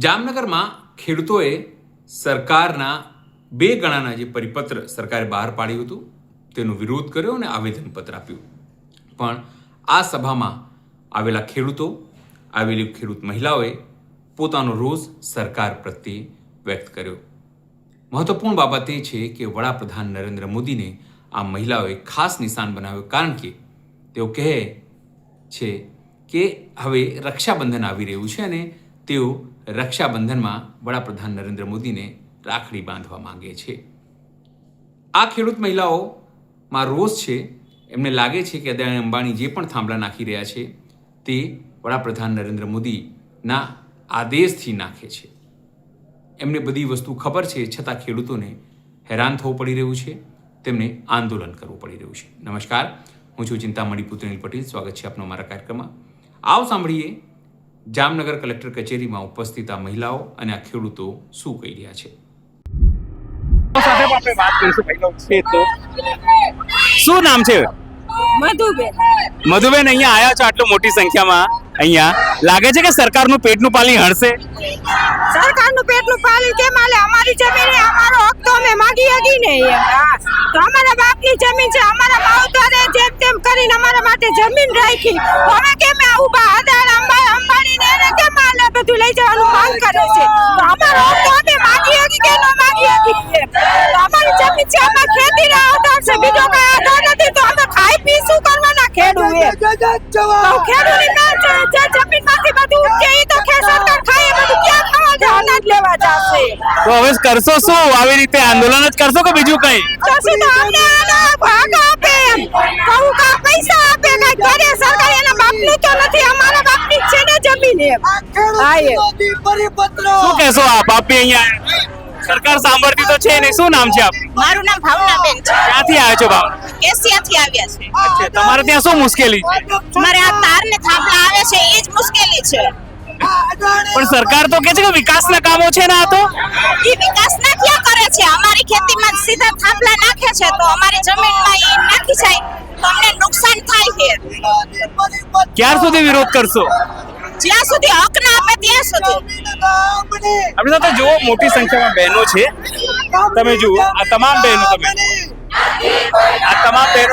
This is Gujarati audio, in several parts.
જામનગરમાં ખેડૂતોએ સરકારના 2 ગણાના જે પરિપત્ર સરકારે બહાર પાડ્યું હતું તેનો વિરોધ કર્યો અને આવેદનપત્ર આપ્યું. પણ આ સભામાં આવેલા ખેડૂતો, આવેલી ખેડૂત મહિલાઓએ પોતાનો રોષ સરકાર પ્રત્યે વ્યક્ત કર્યો. મહત્વપૂર્ણ બાબત એ છે કે વડાપ્રધાન નરેન્દ્ર મોદીને આ મહિલાઓએ ખાસ નિશાન બનાવ્યું, કારણ કે તેઓ કહે છે કે હવે રક્ષાબંધન આવી રહ્યું છે અને તેઓ રક્ષાબંધનમાં વડાપ્રધાન નરેન્દ્ર મોદીને રાખડી બાંધવા માંગે છે. આ ખેડૂત મહિલાઓમાં રોષ છે. એમને લાગે છે કે અદાણી અંબાણી જે પણ થાંભલા નાખી રહ્યા છે તે વડાપ્રધાન નરેન્દ્ર મોદીના આદેશથી નાખે છે. એમને બધી વસ્તુ ખબર છે, છતાં ખેડૂતોને હેરાન થવું પડી રહ્યું છે, તેમને આંદોલન કરવું પડી રહ્યું છે. નમસ્કાર, હું છું ચિંતામણી પુત્રનીલ પટેલ. સ્વાગત છે આપનો અમારા કાર્યક્રમમાં. આવો સાંભળીએ જામનગર કલેક્ટર કચેરીમાં ઉપસ્થિત આ મહિલાઓ અને આ ખેડૂતો શું કહી રહ્યા છે. શું નામ છે? મધુબેન. મધુબેન, અહીંયા આયા છો આટલી મોટી સંખ્યામાં. અહીંયા લાગે છે કે સરકારનું પેટનું પાણી હળશે. સરકારનું પેટનું પાણી કેમ હાલે? અમારી જમીન, અમારો હક તો અમે માંગી હકી ને. તો અમારા બાપની જમીન છે, અમારા માવતરે જેમ તેમ કરીને અમારા માટે જમીન રાખી. હવે કેમ આ ઉભા અદાણી અંબાણી ને એને કેમ હાલે બધું લઈ જવાનું માંગ કરે છે? તો અમારો હક તો અમે માંગી હકી કે ન માંગી હકી? તો અમારી જમીન છે, અમાર ખેતીનો આધાર છે, બીજો કઈ આધાર નથી. તો અમે ખાઈ પી શું કરવાના ખેડૂત? તો ખેડૂતની જે જમીનમાંથી બધું ઉપજે ઈ તો સરકાર ખાય, બધું ક્યાં ખાવા જાય? અનાજ લેવા જશે. તો હવે કરશો શું? આવી રીતે આંદોલન જ કરશો કે બીજું કઈ? તો સીધો અમને આનો ભાગ આપે, કહું કા પૈસા આપે, કઈ કરે. સરકાર એના બાપનું તો નથી, અમારા બાપની જ છે ને જમીન. એમ હા, શું કહેશો આપ? આપી અહીંયા સરકાર સાંભળતી તો છે ને. શું નામ છે આપ? મારું નામ ભાવનાબેન છે. ક્યાંથી આવ્યા છો ભાવ? કેશિયાથી આવ્યા છે. અચ્છા, તમારે ત્યાં શું મુશ્કેલી છે? મારે આ તાર ને થાંભલા આવે છે એ જ મુશ્કેલી છે. પણ સરકાર તો કે છે કે વિકાસના કામો છે ને. આ તો એ વિકાસના ક્યાં કરે છે? અમારી ખેતીમાં સીધા થાંભલા નાખે છે તો અમારી જમીનમાં એ નાખી જાય તો અમને નુકસાન થાય છે. ક્યાર સુધી વિરોધ કરશો? જ્યાં સુધી હક ના આપે ત્યાં સુધી. આપણી સાથે જુઓ મોટી સંખ્યામાં બહેનો છે. તમે જુઓ આ તમામ બહેનો,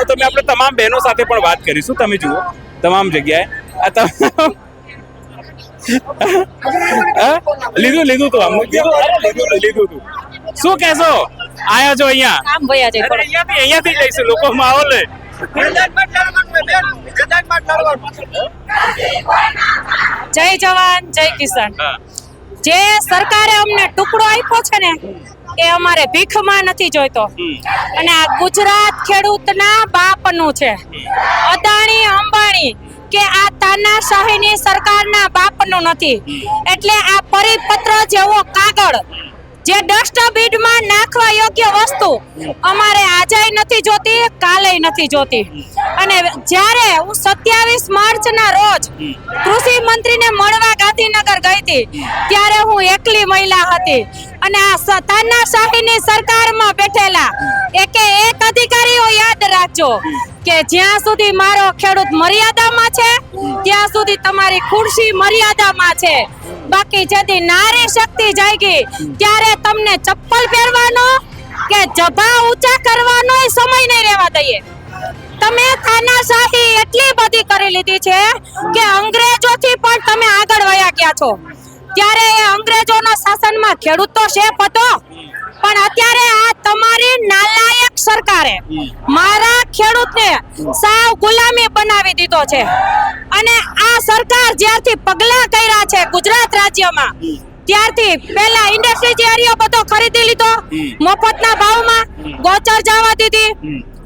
તમે આપણે તમામ બહેનો સાથે પણ વાત કરીશું. તમે જુઓ તમામ જગ્યાએ આ લીધું તો લીધું. શું કહેશો? આયા છો અહીંયા? આમ ભયા છે. અહીંયાથી જઈશું. લોકો માહોલ જય જવાન જય કિસાન. જે સરકારે અમને ટુકડો આપ્યો છે ને એ અમારે ભીખમાં નથી જોઈતો. અને આ ગુજરાત ખેડૂતના બાપનું છે. અદાણી અંબાણી કે આ તાનાશાહીની સરકારના બાપનું નથી. એટલે આ પરિપત્ર જેવો કાગળ, જે ડસ્ટબિનમાં નાખવા યોગ્ય વસ્તુ અમારે આજે નથી જોતી, કાલે નથી જોતી. અને જ્યારે હું 27 માર્ચના રોજ કૃષિ મંત્રીને મળવા ગાંધીનગર ગઈ હતી ત્યારે હું એકલી મહિલા હતી. અને આ તાનાશાહીની સરકારમાં બેઠેલા એકે એક અધિકારીઓ યાદ રાખજો કે જ્યાં સુધી મારો ખેડૂત મર્યાદામાં છે ત્યાં સુધી તમારી ખુરશી મર્યાદામાં છે. બાકી જેથી નારી શક્તિ જાગી ત્યારે તમને ચપ્પલ પહેરવાનો કે જભા ઊંચા કરવાનો સમય નહીં રહેવા દઈએ. તમે તાનાશાહી એટલી બધી કરી લીધી છે કે અંગ્રેજોથી પણ તમે આગળ વયા ગયા છો. ત્યારે એ અંગ્રેજોના શાસનમાં ખેડૂત તો શેફ હતો, પણ અત્યારે આ તમારી નાલાયક સરકારે મારા ખેડૂતને સાવ ગુલામી બનાવી દીધો છે. અને આ સરકાર જ્યારથી પગલા કર્યા છે ગુજરાત રાજ્યમાં ત્યારથી પહેલા ઇન્ડસ્ટ્રીઝ એરિયો બધો ખરીદી લીધો, મફતના ભાવમાં ગોચર જવા દીધી,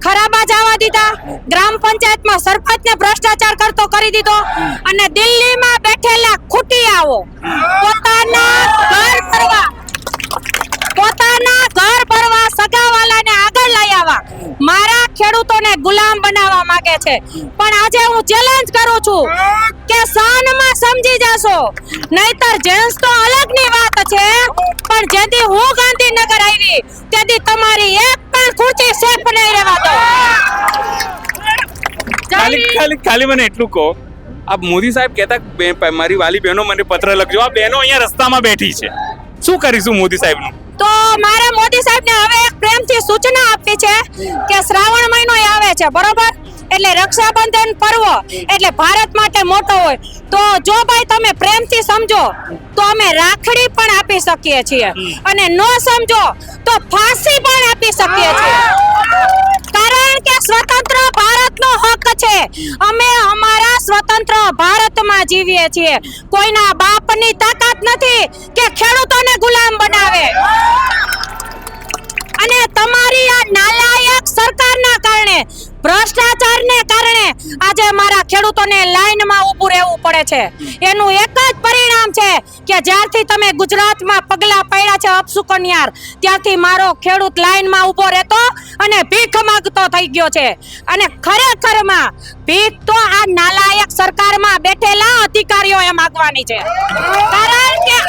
ખરાબા જવા દીધા, ગ્રામ પંચાયતમાં સરપંચને ભ્રષ્ટાચાર કરતો કરી દીધો. અને દિલ્હીમાં બેઠેલા ખૂટિયાઓ પોતાના ઘર ભરવા સગાવાલાને આગળ લઈ આવવા મારા ખેડૂતોને ગુલામ બનાવવા માંગે છે. પણ આજે હું ચેલેન્જ કરું છું કે શાનમાં સમજી જશો, નહીતર જેન્ટ્સ તો અલગની વાત છે, પણ જેથી હું ગાંધીનગર આવી તેથી તમારી એક પણ ખુરશી સેફ નહીં રહેવા દો. ખાલી મને એટલું કહો આ મોદી સાહેબ કહેતા મારી વાલી બહેનો મને પત્ર લખજો. આ બહેનો અહીંયા રસ્તામાં બેઠી છે, શું કરીશું મોદી સાહેબનું? તો મારે મોદી સાહેબને હવે એક પ્રેમથી સૂચના આપવી છે કે શ્રાવણ મહિનો આવે છે, બરોબર? એટલે રક્ષાબંધન પર્વ એટલે ભારત માટે મોટો હોય, તો જો ભાઈ તમે પ્રેમથી સમજો તો અમે રાખડી પણ આપી શકીએ છીએ, અને ન સમજો તો ફાંસી પણ આપી શકીએ છીએ. કારણ કે સ્વતંત્ર ભારતનો હક છે. અમે અમારા સ્વતંત્ર ભારતમાં જીવીએ છીએ. કોઈના બાપની તાકાત નથી કે ખેડૂતોને ગુલામ બનાવે. અને તમારી આ નાલાયક સરકારના કારણે, ભ્રષ્ટાચારને કારણે આજે મારા ખેડૂતોને લાઈનમાં ઊભું રહેવું પડે છે. એનું એક જ પરિણામ છે કે જ્યારથી તમે ગુજરાતમાં પગલા પડ્યા છે અપશુકનિયાર, ત્યાંથી મારો ખેડૂત લાઈનમાં ઊભો રહેતો અને ભીખ માંગતો થઈ ગયો છે. અને ખરેખરમાં ભીખ તો આ નાલાયક સરકારમાં બેઠેલા અધિકારીઓએ માંગવાની છે. કારણ કે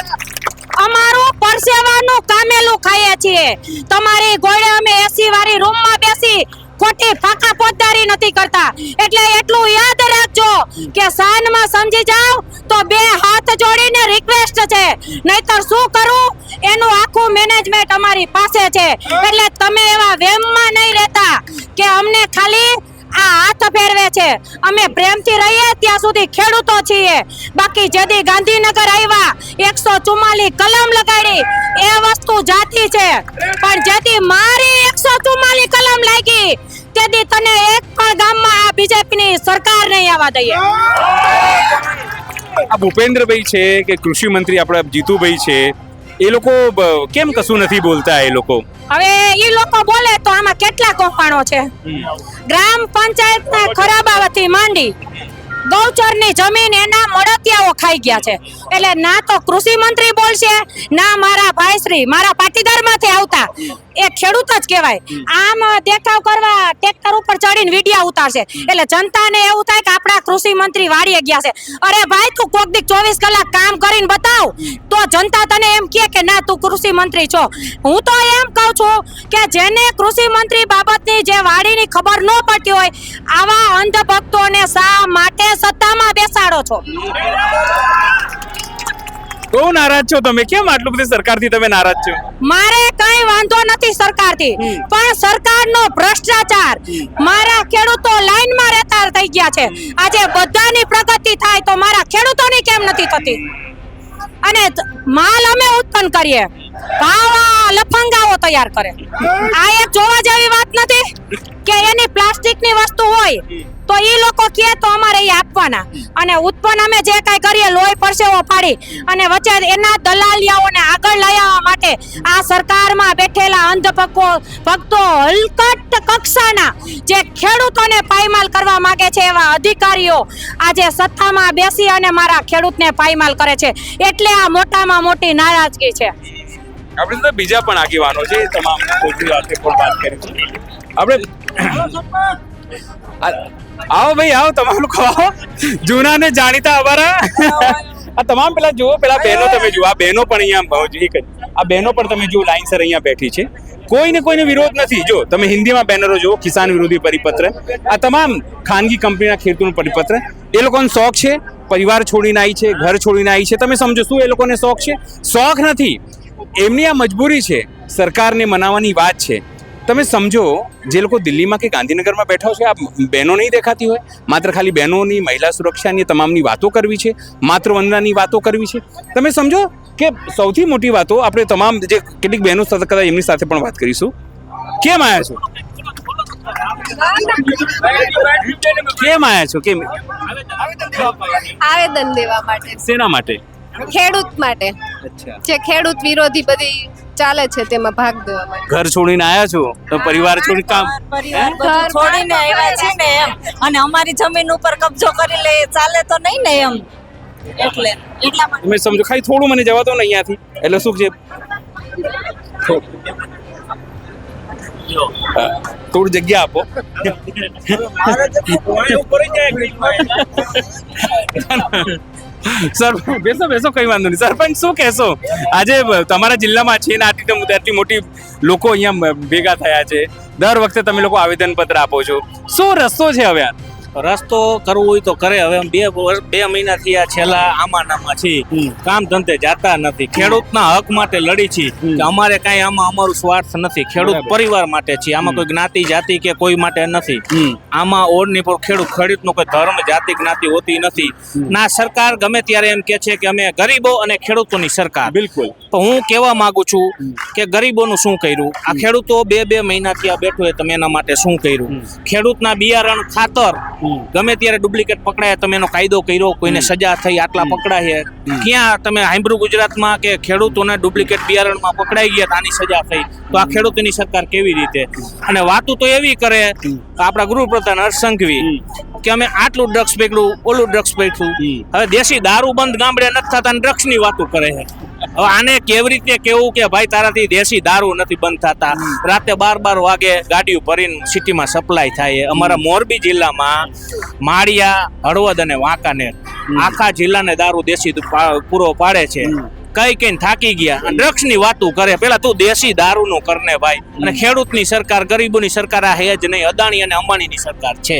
અમારું પરસેવાનું કામેલું ખાઈએ છીએ. તમારી ગોળે અમે એસી વાળી રૂમમાં બેસી ખોટી ફાકા પોતદારી નથી કરતા. એટલે એટલું યાદ રાખજો કે સાનમાં સમજી જાવ તો બે હાથ જોડીને રિક્વેસ્ટ છે, નહીતર શું કરું એનું આખું મેનેજમેન્ટ અમારી પાસે છે. એટલે તમે એવા વેમમાં નહીં રહેતા કે અમને ખાલી આ હાથ ફેરવે છે. અમે પ્રેમથી રહીએ ત્યાં સુધી ખેડૂતો છીએ. બાકી જેદી ગાંધીનગર આવ્યા 144 કલમ લગાડી એ વસ્તુ જાતિ છે, પણ જેદી મારી 144 કલમ લાગી તેથી તને એક પણ ગામમાં આ બીજેપીની સરકાર નહીં આવવા દઈએ. આ ભૂપેન્દ્રભાઈ છે કે કૃષિ મંત્રી આપણા જીતુભાઈ છે, એ લોકો કેમ કશું નથી બોલતા? એ લોકો હવે ઈ લોકો બોલે તો આમાં કેટલા કૌભાંડો છે. ગ્રામ પંચાયતના ખરાબાથી માંડી ગૌચરની જમીન એના મળતિયાઓ ખાઈ ગયા છે. એટલે ના તો કૃષિ મંત્રી બોલશે, ના મારા ભાઈશ્રી મારા પાટીદારમાંથી આવતા એ ખેડૂત જ કહેવાય. આમ દેખાવ કરવા ટ્રેક્ટર ઉપર ચડીને વિડિયા ઉતારશે એટલે જનતાને એવું થાય કે આપણા કૃષિ મંત્રી વાડીએ ગયા છે. અરે ભાઈ, તું કોક દી 24 કલાક કામ કરીને બતાવ તો જનતા તને એમ કહે કે ના તું કૃષિ મંત્રી છો. હું તો એમ કહું છું કે જેને કૃષિ મંત્રી બાબતની જે વાડીની ખબર ન પડતી હોય, આવા અંધભક્તોને શા માટે સત્તામાં બેસાડો છો? બહુ નારાજ છો તમે. કેમ આટલું બધી સરકારથી તમે નારાજ છો? મારે કઈ વાંધો નથી સરકારથી, પણ સરકારનો ભ્રષ્ટાચાર. મારા ખેડૂતો લાઈનમાં રહેતા થઈ ગયા છે. આજે બધાની પ્રગતિ થાય તો મારા ખેડૂતોની કેમ નથી થતી? અને માલ અમે ઉત્પન્ન કરીએ, ભાવ લફંગાઓ તૈયાર કરે. આ એક જોવા જેવી વાત નથી કે એની પ્લાસ્ટિકની વસ્તુ હોય તો એ લોકો કહે તો અમારે એ આપવાના, અને ઉત્પન્ન અમે જે કાંઈ કરીએ લોહી પરસેવો ફાડી અને વચ્ચે એના દલાલિયાઓને આગળ લઈ આવવા માટે આ સરકારમાં બેઠેલા ભક્તો હલકટ કક્ષાના જે ખેડૂતોને પાયમાલ કરવા માંગે છે એવા અધિકારીઓ આજે સત્તામાં બેસી અને મારા ખેડૂતને પાયમાલ કરે છે. એટલે આ મોટામાં મોટી નારાજગી છે. આપણે તો બીજા પણ આગેવાનો છે, તમામ કોઈની સાથે પણ વાત કરી છે. આપણે આવો ભાઈ, આવો, તમામ લોકો આવો. જૂના ને જાણીતા અમારા આ તમામ પેલા જુઓ, પેલા બહેનો તમે જુઓ, આ બહેનો પણ અહીંયા આ બહેનો પણ તમે જુઓ લાઈનસર અહીંયા બેઠી છે. કોઈને વિરોધ નથી. જો તમે હિન્દીમાં બેનરો જુઓ, કિસાન વિરોધી પરિપત્ર, આ તમામ ખાનગી કંપનીના ખેડૂતોનું પરિપત્ર. એ લોકોનો શોખ છે, પરિવાર છોડીને આવી છે, ઘર છોડીને આવી છે. તમે સમજો શું એ લોકોને શોખ છે? શોખ નથી, એમની આ મજબૂરી છે. સરકારને મનાવવાની વાત છે. તમે સમજો, જે લોકો દિલ્હીમાં કે ગાંધીનગરમાં બેઠા છે, આ બહેનો નહીં દેખાતી હોય? માત્ર ખાલી બહેનોની, મહિલા સુરક્ષાની, તમામની વાતો કરવી છે, માત્ર વંદનાની વાતો કરવી છે. તમે સમજો કે સૌથી મોટી વાતો આપણે તમામ જે કેટલીક બહેનો સાથે કદાચ એમની સાથે પણ વાત કરીશું. કેમ આવ્યા છો? કેમ આવ્યા છો? કેમ આવેદન દેવા માટે? શેના માટે? ખેડૂત માટે. જે ખેડૂત વિરોધી બધી ચાલે છે તેમાં ભાગ દેવા માટે. ઘર છોડીને આવ્યા છો તો પરિવાર છોડી કામ ઘર છોડીને આવ્યા છે ને એમ, અને અમારી જમીન ઉપર કબજો કરી લે ચાલે તો નહીં ને એમ. એટલે એટલા માટે તમે સમજો, ખાલી થોડું મને જવા દો ને અહીંયાથી. એટલે શું છે, થોડી જગ્યા આપો. બેસો, કઈ વાંધો નહીં. સરપંચ, શું કહેશો? આજે તમારા જિલ્લામાં છે ને આટલી મોટી લોકો અહીંયા ભેગા થયા છે. દર વખતે તમે લોકો આવેદન પત્ર આપો છો, શું રસ્તો છે હવે? રસ્તો કરવું હોય તો કરે. હવે અમે બે મહિનાથી આ છેલ્લા આમાં છીએ, કામ ધંધે જાતા નથી. ખેડૂતના હક માટે લડી છીએ કે અમારે કાંઈ આમાં અમારું સ્વાર્થ નથી. ખેડૂત પરિવાર માટે છીએ, આમાં કોઈ જ્ઞાતિ જાતિ કે કોઈ માટે નથી. આમાં ઓળની પર ખેડૂતનો કોઈ ધર્મ જાતિ જ્ઞાતિ હોતી નથી. ના સરકાર ગમે ત્યારે એમ કે છે કે અમે ગરીબો અને ખેડૂતોની સરકાર. બિલકુલ. તો હું કહેવા માંગુ છું કે ગરીબોનું શું કર્યું? આ ખેડૂતો બે મહિનાથી આ બેઠો તમે એના માટે શું કર્યું? ખેડૂતના બિયારણ ખાતર ગમે ત્યારે ડુપ્લિકેટ પકડાય, તમે એનો કાયદો કર્યો, કોઈને સજા થઈ, આટલા પકડાય. ક્યાં તમે સાંભળ્યું ગુજરાતમાં કે ખેડૂતોને ડુપ્લિકેટ બિયારણમાં પકડાઈ ગયા, આની સજા થઈ? તો આ ખેડૂતોની સરકાર કેવી રીતે? અને વાતું તો એવી કરે આપણા ગૃહપ્રધાન હર્ષ સંઘવી કે અમે આટલું ડ્રગ્સ પકડ્યું, ઓલું ડ્રગ્સ પકડ્યું. હવે દેશી દારૂ બંધ ગામડે નથી થતા અને ડ્રગ્સની વાતો કરે છે. હવે આને કેવી રીતે કેવું કે ભાઈ તારાથી દેશી દારૂ નથી બંધ થતા? રાતે 12 વાગે ગાડીઓ ભરીને સિટીમાં સપ્લાય થાય. અમારા મોરબી જિલ્લામાં માળિયા, હળવદ અને વાંકાનેર આખા જિલ્લાને દારૂ દેશી પૂરો પાડે છે. કઈ થાકી ગયા ડ્રગ્સ ની વાતો કરે. પેલા તું દેશી દારૂ નું કરને ભાઈ. અને ખેડૂતની સરકાર, ગરીબોની સરકાર આ હે જ નહીં, અદાણી અને અંબાણીની સરકાર છે.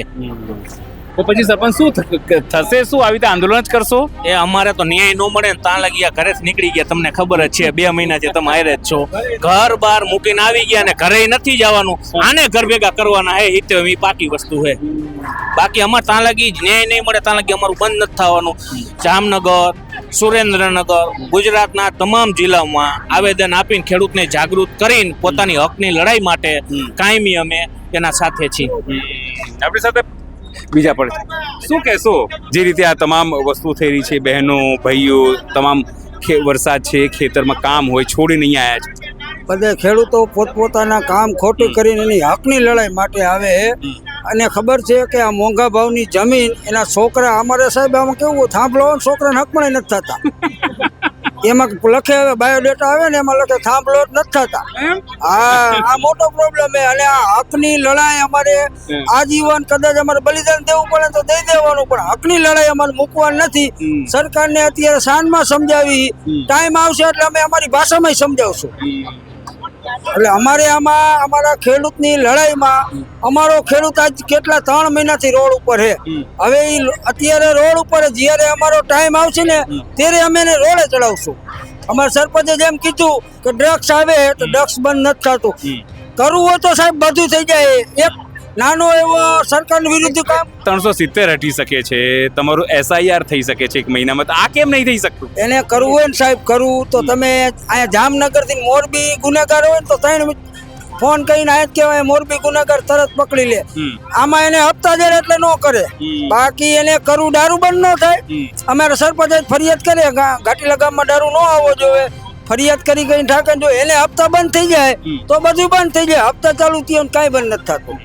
તો પછી સરપંચ શું થશે? શું આવી રીતે આંદોલન જ કરશો? એ અમારે તો ન્યાય ન મળે ને ત્યાં લગી ઘરે જ નીકળી ગયા. તમને ખબર જ છે 2 મહિનાથી તમે હારે જ છો. ઘર બાર મૂકીને આવી ગયા ને ઘરે નથી જવાનું. આને ઘર ભેગા કરવાના હે, હિતે એ પાકી વસ્તુ હે. બાકી અમારે ત્યાં લગી ન્યાય નહીં મળે ત્યાં લગી અમારું બંધ નથી થવાનું. જામનગર, સુરેન્દ્રનગર, ગુજરાતના તમામ જિલ્લાઓમાં આવેદન આપીને ખેડૂતને જાગૃત કરીને પોતાની હકની લડાઈ માટે કાયમી અમે એના સાથે છીએ. આપણી સાથે બીજા પણ શું કહેશો? જે રીતે આ તમામ વસ્તુ થઈ રહી છે, બહેનો ભાઈઓ તમામ વરસાદ છે, ખેતરમાં કામ હોય છોડીને અહીંયા આવ્યા છે. બધા ખેડૂતો પોતપોતાના કામ ખોટું કરીને એની હકની લડાઈ માટે આવે. અને ખબર છે કે આ મોંઘા ભાવની જમીન એના છોકરા, અમારે સાહેબ આમાં કેવું થાંભલો છોકરાને હક પણ નથી થતા. એમાં લખે હવે બાયોડેટા આવે ને એમાં લખે થાંભલો જ નથી થતા. આ મોટો પ્રોબ્લેમ છે. અને આ હકની લડાઈ અમારે આજીવન કદાચ અમારે બલિદાન દેવું પડે તો દઈ દેવાનું, પણ હકની લડાઈ અમારે મૂકવાની નથી. સરકારને અત્યારે શાનમાં સમજાવી, ટાઈમ આવશે એટલે અમે અમારી ભાષામાં સમજાવશું. એટલે અમારે આમાં અમારા ખેડૂતની લડાઈમાં અમારો ખેડૂત આજ કેટલા 3 મહિનાથી રોડ ઉપર છે. હવે અત્યારે રોડ ઉપર જ્યારે અમારો ટાઈમ આવશે ને ત્યારે અમે એને રોડે ચડાવશું. અમારા સરપંચે જેમ કીધું કે ડ્રગ્સ આવે તો ડ્રગ્સ બંધ નથી થતું. કરવું હોય તો સાહેબ બધું થઈ જાય. એક નાનો એવો સરકારની વિરુદ્ધ કામ 370 હટી શકે છે, તમારું SIR થઈ શકે છે 1 મહિનામાં. તો આ કેમ નહીં થઈ શકતું? એને કરવું હોય ને સાહેબ, કરવું તો તમે અહીંયા જામનગરથી મોરબી ગુનેગાર હોય ને તો 3 ફોન કરીને આયા જ કહેવાય મોરબી ગુનેગાર તરત પકડી લે. આમાં એને હપ્તા દે એટલે ન કરે. બાકી એને કરવું દારૂ બંધ ન થાય. અમારા સરપંચે ફરિયાદ કરે ઘાટીલા ગામમાં દારૂ ન આવવો જોઈએ. ફરિયાદ કરી ગઈ ઠાકર જો એને હપ્તા બંધ થઈ જાય તો બધું બંધ થઈ જાય. હપ્તા ચાલુ થયો કાંઈ બંધ નથી થતું.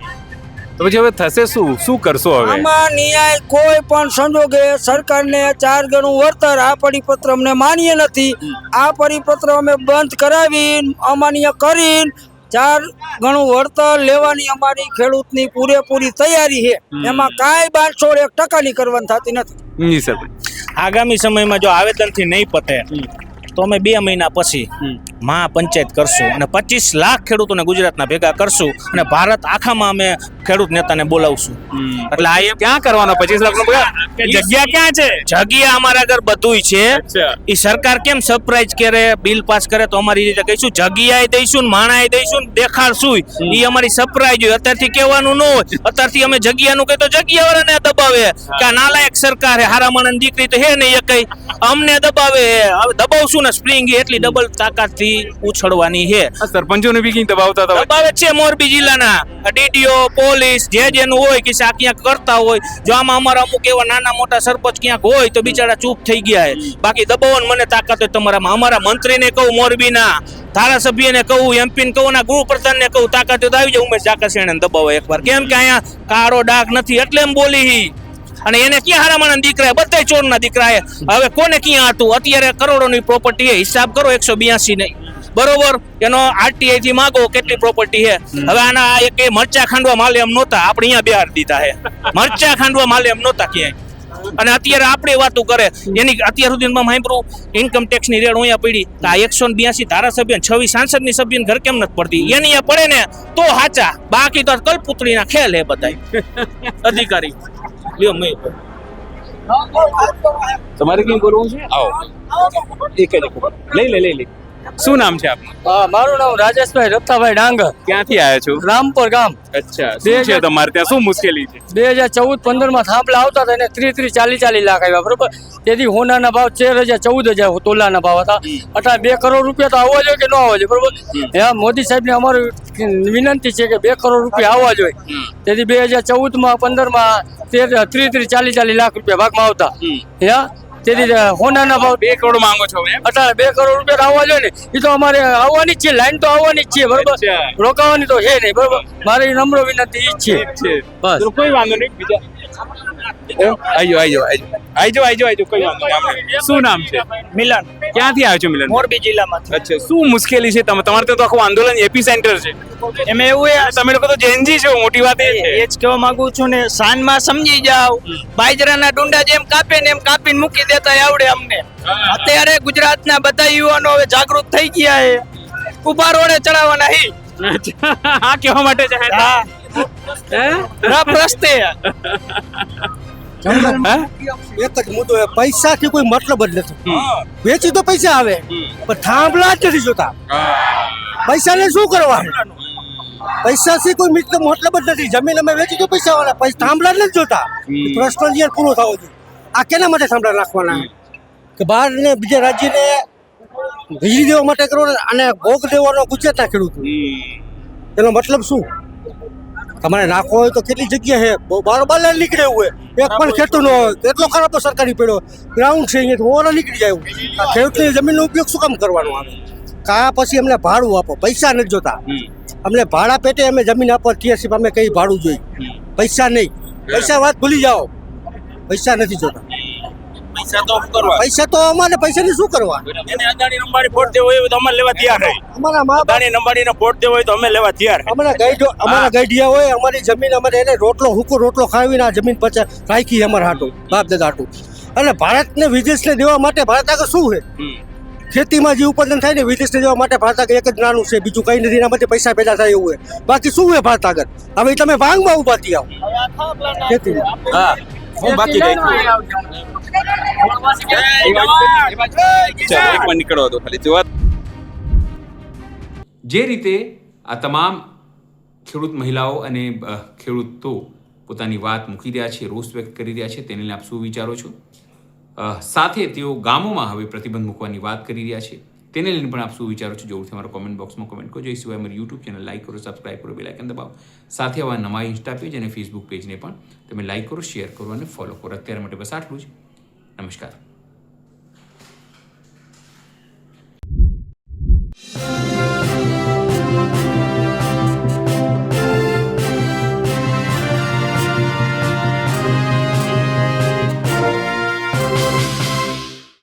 તો પછી હવે થશે શું કરશો હવે? આમાં ન્યાય કોઈ પણ સંજોગે સરકારને 4 ગણું વળતર, આ પરિપત્ર અમને માન્ય નથી. આ પરિપત્ર અમે બંધ કરાવીને અમાન્ય કરીને 4 ગણું વળતર લેવાની અમારી ખેડૂતની પૂરેપૂરી તૈયારી છે. એમાં કાંઈ બાંધછોડ 1% ની કરવાની થતી નથી. સર, આગામી સમયમાં જો આવેદનથી નહીં પતે તો અમે 2 મહિના પછી મહાપંચાયત કરશું અને 25 લાખ ખેડૂતોને ગુજરાતના ભેગા કરશું અને ભારત આખામાં અમે ખેડૂત નેતાને બોલાવશું. એટલે આ એમ ક્યાં કરવાનો 25 લાખનો જગ્યા ક્યાં છે? જગ્યા અમારા ઘર બધુંય છે. એ સરકાર કેમ સરપ્રાઈઝ કરે, બિલ પાસ કરે તો અમારી રીતે કહીશું જગ્યાએ દઈશું, માણાએ દઈશું, દેખાડશું. એ અમારી સરપ્રાઈઝ હોય. અત્યારથી કહેવાનું ન હોય. અત્યારથી અમે જગ્યાનું કહી તો જગ્યા વાળાને દબાવે કે આ નાલાયક સરકાર હે, હારા માણસ દીકરી તો હે નહીં એ કઈ અમને દબાવે. હવે દબાવશું ને સ્પ્રિંગ એટલી ડબલ તાકાતથી ઉછળવાની છે. સરપંચોને બી કઈ દબાવતા હતા? દબાવે છે મોરબી જિલ્લાના DDO, પોલીસ જેનું હોય કે આ ક્યાંક કરતા હોય. જો આમાં અમારા અમુક એવા નાના મોટા સરપંચ ક્યાંક હોય તો બિચારા ચૂપ થઈ ગયા છે. બાકી દબાવવાની મને તાકાત હોય તમારામાં. અમારા મંત્રીને કહું, મોરબીના ધારાસભ્યને કહું, MP ને કહું, ના ગૃહપ્રધાનને કહું, તાકાત હોય તો આવી જાય ઉમેશ જાકરસિંહને દબાવો એકવાર. કેમ કે અહીંયા કાળો ડાઘ નથી એટલે એમ બોલી. અને એને ક્યાં હારામાના દીકરા, બધા ચોરના દીકરા. હવે કોને ક્યાં હતું? અત્યારે કરોડોની પ્રોપર્ટી છે. હિસાબ કરો 182 નહીં બરોબર. એનો RTI થી માગો કેટલી પ્રોપર્ટી છે. હવે આના એક મરચા ખાંડવા માલે એમ નહોતા, આપણે અહીંયા બિહાર દીધા છે. મરચા ખાંડવા માલે એમ નહોતા ક્યાંય. અને અત્યારે આપણે વાતો કરે એની. અત્યાર સુધીમાં સાંભળ્યું ઇન્કમ ટેક્સની રેડ અહીંયા પડી. આ 182 ધારાસભ્ય 26 સાંસદની સભ્યને ઘર કેમ નથી પડતી? એની પડે ને તો સાચા. બાકી તો કલપુતળીના ખેલ હે બધા અધિકારી. લ્યો મય તમારે કઈ બોલવું છે? આવો એક જ લઈ લે શું નામ છે આપનું? મારું નામ રાજેશભાઈ રત્તાભાઈ ડાંગર, ક્યાંથી આવ્યા છો? રામપર ગામ. અચ્છા, શું છે તમારે ત્યાં શું મુશ્કેલી છે? 2014-15 થાંભલા આવતા હતા, એને 30-40 લાખ આવ્યા, બરોબર. તેથી હોનાના ભાવ 13,000-14,000 તોલાના ભાવ હતા. અત્યારે 2 કરોડ રૂપિયા તો આવવા જોઈએ કે ન આવવા જોઈએ, બરોબર. હા, મોદી સાહેબને અમારી વિનંતી છે કે 2 કરોડ રૂપિયા આવવા જોઈએ. તેથી 2014-15 30-40 લાખ રૂપિયા ભાગમાં આવતા. હા, તેથી હોનાના ભાવ 2 કરોડ માંગો છો એમ? અત્યારે 2 કરોડ રૂપિયા આવવા જોઈએ ને, એ તો અમારે આવવાની જ છે, લાઈન તો આવવાની જ છે, બરોબર. રોકાવાની તો છે નહીં, બરોબર. મારી નમ્ર વિનંતી ઈ જ છે, બસ. તો કોઈ વાંધો નહીં, બીજા આઈજો કોઈ વાંધો નહીં. શું નામ છે? મિલન, ક્યાંથી આવ્યો છો મિલન? મોરબી જિલ્લામાંથી. અચ્છા, શું મુશ્કેલી છે? તમારે ત્યાં તો આખું આંદોલન એપી સેન્ટર છે. એમાં એવું અને તમે લોકો તો જેનજી છો, મોટી વાત એ છે. એ જ કહેવા માંગુ છું ને, સાંજમાં સમજી જાવ, બાજરાના ડુંડા જેમ કાપે ને એમ કાપીને મૂકી દેતા આવડે અમને. અત્યારે ગુજરાતના બધા યુવાનો હવે જાગૃત થઈ ગયા છે, ઉભા રોડે ચડાવવાના હી. આ કહેવા માટે છે. રફ રસ્તે એક જ મુદ્દો છે, પૈસાથી કોઈ મતલબ જ નથી. વેચી તો પૈસા આવે, પણ થાંભલા જ નથી જોતા. પૈસાને શું કરવાનું? પૈસાથી કોઈ મતલબ જ નથી. જમીન અમે વેચી તો પૈસા વાળા, થાંભલા જ નથી જોતા. પ્રશ્ન અહીંયા પૂરો થવો જોઈએ. આ કેના માટે થાંભલા રાખવાના? કે બહાર ને બીજા રાજ્યને વીજળી દેવા માટે કરો અને ભોગ દેવાનો ગુજરાતના ખેડૂતો. એનો મતલબ શું? તમારે નાખવો હોય તો કેટલી જગ્યા છે, બારોબાર નીકળે એવું હોય, એક પણ ખેડૂત નો હોય. એટલો ખરાબ સરકારી પેડો ગ્રાઉન્ડ છે, અહીંયા ઓરા નીકળી જાય. આ ખેડૂતની જમીનનો ઉપયોગ શું કામ કરવાનો આવે? કા પછી અમને ભાડું આપો, પૈસા નથી જોતા. અમને ભાડા પેટે અમે જમીન આપવા છીએ, અમે કઈ ભાડું જોઈએ, પૈસા નહીં. પૈસા વાત ભૂલી જાઓ, પૈસા નથી જોતા. પૈસા તો અમારે પૈસાની શું કરવા? એને અદાણી અંબાણી વોટ દેવો હોય તો અમે લેવા તૈયાર રહી. અમારા મા અદાણી અંબાણીને વોટ દેવો હોય તો અમે લેવા તૈયાર. અમારા ગઈઢિયા હોય, અમારી જમીન અમારે એને રોટલો ખાવીને આ જમીન પછી રાખી અમારા હાટું, બાપ દાદા હાટું. અને ભારતને વિદેશને દેવા માટે ભારત આગળ શું છે? ખેતીમાં જે ઉત્પાદન થાય ને વિદેશને દેવા માટે ભારત આગળ એક જ નાનું છે, બીજું કઈ નથી. એના માટે પૈસા પેદા થાય એવું હોય, બાકી શું હોય ભારત આગળ? હવે તમે ભાંગમાં ઉભા થઈ આવો ખેતી. હા, હું બાકી નીકળો તો ખાલી જોવા. જે રીતે આ તમામ ખેડૂત મહિલાઓ અને ખેડૂતો પોતાની વાત મૂકી રહ્યા છે, રોષ વ્યક્ત કરી રહ્યા છે, તેને લઈને આપ શું વિચારો છો? સાથે તેઓ ગામોમાં હવે પ્રતિબંધ મૂકવાની વાત કરી રહ્યા છે, તેને લઈને પણ આપ શું વિચારો છો? જરૂરથી અમારા કોમેન્ટ બોક્સમાં કોમેન્ટ કરજો. એ સિવાય અમારી યુટ્યુબ ચેનલ લાઈક કરો, સબસ્ક્રાઈબ કરો, બેલ આઇકન દબાવો. સાથે આવા નવા ઇન્સ્ટા પેજ અને ફેસબુક પેજને પણ તમે લાઈક કરો, શેર કરો અને ફોલો કરો. અત્યારે માટે બસ આટલું જ. નમસ્કાર.